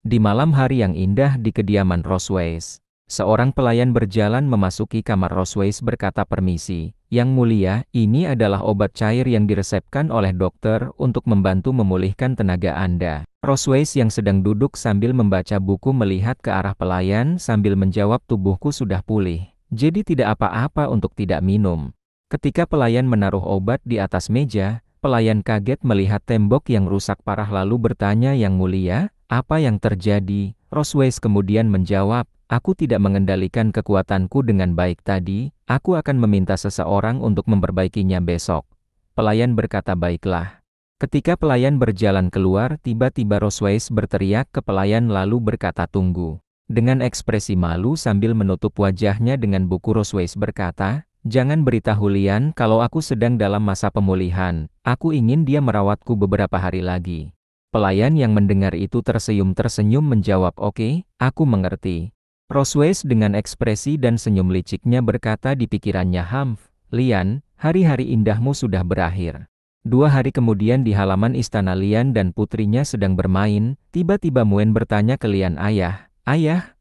Di malam hari yang indah di kediaman Rosweiss, seorang pelayan berjalan memasuki kamar Rosweiss berkata, "Permisi, Yang Mulia, ini adalah obat cair yang diresepkan oleh dokter untuk membantu memulihkan tenaga Anda." Rosweiss yang sedang duduk sambil membaca buku melihat ke arah pelayan sambil menjawab, "Tubuhku sudah pulih, jadi tidak apa-apa untuk tidak minum." Ketika pelayan menaruh obat di atas meja, pelayan kaget melihat tembok yang rusak parah lalu bertanya, "Yang Mulia, apa yang terjadi?" Rosweiss kemudian menjawab, "Aku tidak mengendalikan kekuatanku dengan baik tadi, aku akan meminta seseorang untuk memperbaikinya besok." Pelayan berkata, "Baiklah." Ketika pelayan berjalan keluar, tiba-tiba Rosweiss berteriak ke pelayan lalu berkata, "Tunggu." Dengan ekspresi malu sambil menutup wajahnya dengan buku, Rosweiss berkata, "Jangan beritahu Lian kalau aku sedang dalam masa pemulihan, aku ingin dia merawatku beberapa hari lagi." Pelayan yang mendengar itu tersenyum menjawab, "Oke, aku mengerti." Rosweiss dengan ekspresi dan senyum liciknya berkata di pikirannya, Lian, hari-hari indahmu sudah berakhir." 2 hari kemudian di halaman istana, Lian dan putrinya sedang bermain, tiba-tiba Muen bertanya ke Lian, Ayah,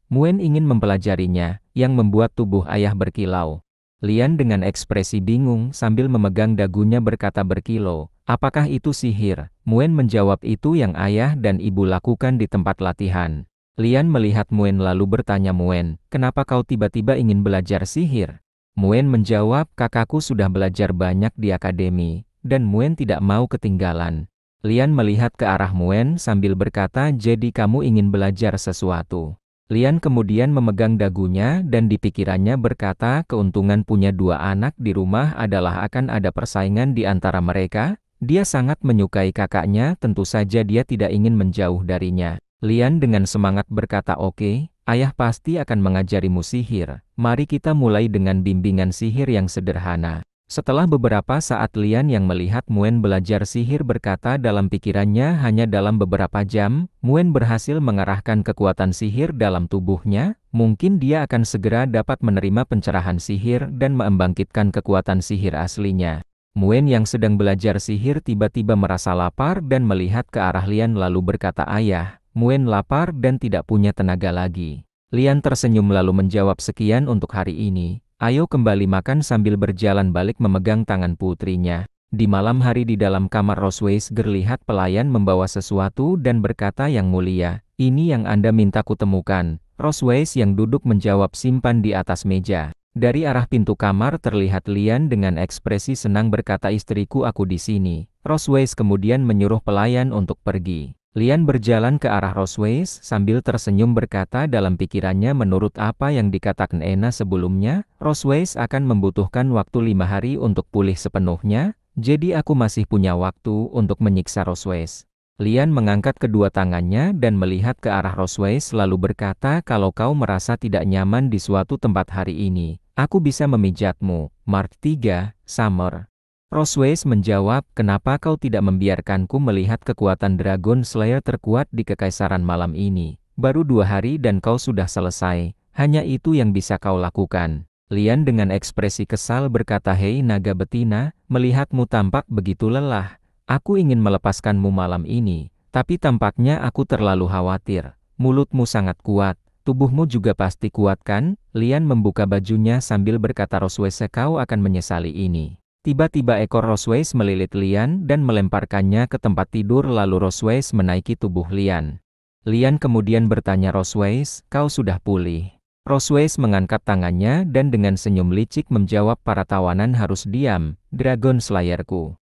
Muen ingin mempelajarinya, yang membuat tubuh ayah berkilau." Lian dengan ekspresi bingung sambil memegang dagunya berkata, "Berkilau, apakah itu sihir?" Muen menjawab, "Itu yang ayah dan ibu lakukan di tempat latihan." Lian melihat Muen lalu bertanya, "Muen, kenapa kau tiba-tiba ingin belajar sihir?" Muen menjawab, "Kakakku sudah belajar banyak di akademi, dan Muen tidak mau ketinggalan." Lian melihat ke arah Muen sambil berkata, "Jadi kamu ingin belajar sesuatu?" Lian kemudian memegang dagunya dan di pikirannya berkata, keuntungan punya 2 anak di rumah adalah akan ada persaingan di antara mereka. Dia sangat menyukai kakaknya, tentu saja dia tidak ingin menjauh darinya. Lian dengan semangat berkata, "Oke, ayah pasti akan mengajarimu sihir. Mari kita mulai dengan bimbingan sihir yang sederhana." Setelah beberapa saat Lian yang melihat Muen belajar sihir berkata dalam pikirannya, hanya dalam beberapa jam, Muen berhasil mengarahkan kekuatan sihir dalam tubuhnya, mungkin dia akan segera dapat menerima pencerahan sihir dan membangkitkan kekuatan sihir aslinya. Muen yang sedang belajar sihir tiba-tiba merasa lapar dan melihat ke arah Lian lalu berkata, "Ayah, Muen lapar dan tidak punya tenaga lagi." Lian tersenyum lalu menjawab, "Sekian untuk hari ini. Ayo kembali makan." Sambil berjalan balik memegang tangan putrinya. Di malam hari di dalam kamar Rosweiss lihat pelayan membawa sesuatu dan berkata, "Yang Mulia, ini yang Anda minta kutemukan." Rosweiss yang duduk menjawab, "Simpan di atas meja." Dari arah pintu kamar terlihat Lian dengan ekspresi senang berkata, "Istriku, aku di sini." Rosweiss kemudian menyuruh pelayan untuk pergi. Lian berjalan ke arah Rosweiss sambil tersenyum berkata dalam pikirannya, menurut apa yang dikatakan Ena sebelumnya, Rosweiss akan membutuhkan waktu 5 hari untuk pulih sepenuhnya, jadi aku masih punya waktu untuk menyiksa Rosweiss. Lian mengangkat kedua tangannya dan melihat ke arah Rosweiss lalu berkata, "Kalau kau merasa tidak nyaman di suatu tempat hari ini, aku bisa memijatmu." Mark 3, Summer. Rosweiss menjawab, "Kenapa kau tidak membiarkanku melihat kekuatan Dragon Slayer terkuat di Kekaisaran malam ini? Baru 2 hari dan kau sudah selesai, hanya itu yang bisa kau lakukan." Lian dengan ekspresi kesal berkata, "Hei naga betina, melihatmu tampak begitu lelah. Aku ingin melepaskanmu malam ini, tapi tampaknya aku terlalu khawatir. Mulutmu sangat kuat, tubuhmu juga pasti kuat kan?" Lian membuka bajunya sambil berkata, "Rosweiss, kau akan menyesali ini." Tiba-tiba ekor Rosweiss melilit Lian dan melemparkannya ke tempat tidur lalu Rosweiss menaiki tubuh Lian. Lian kemudian bertanya, "Rosweiss, kau sudah pulih?" Rosweiss mengangkat tangannya dan dengan senyum licik menjawab, "Para tawanan harus diam, Dragon Slayerku."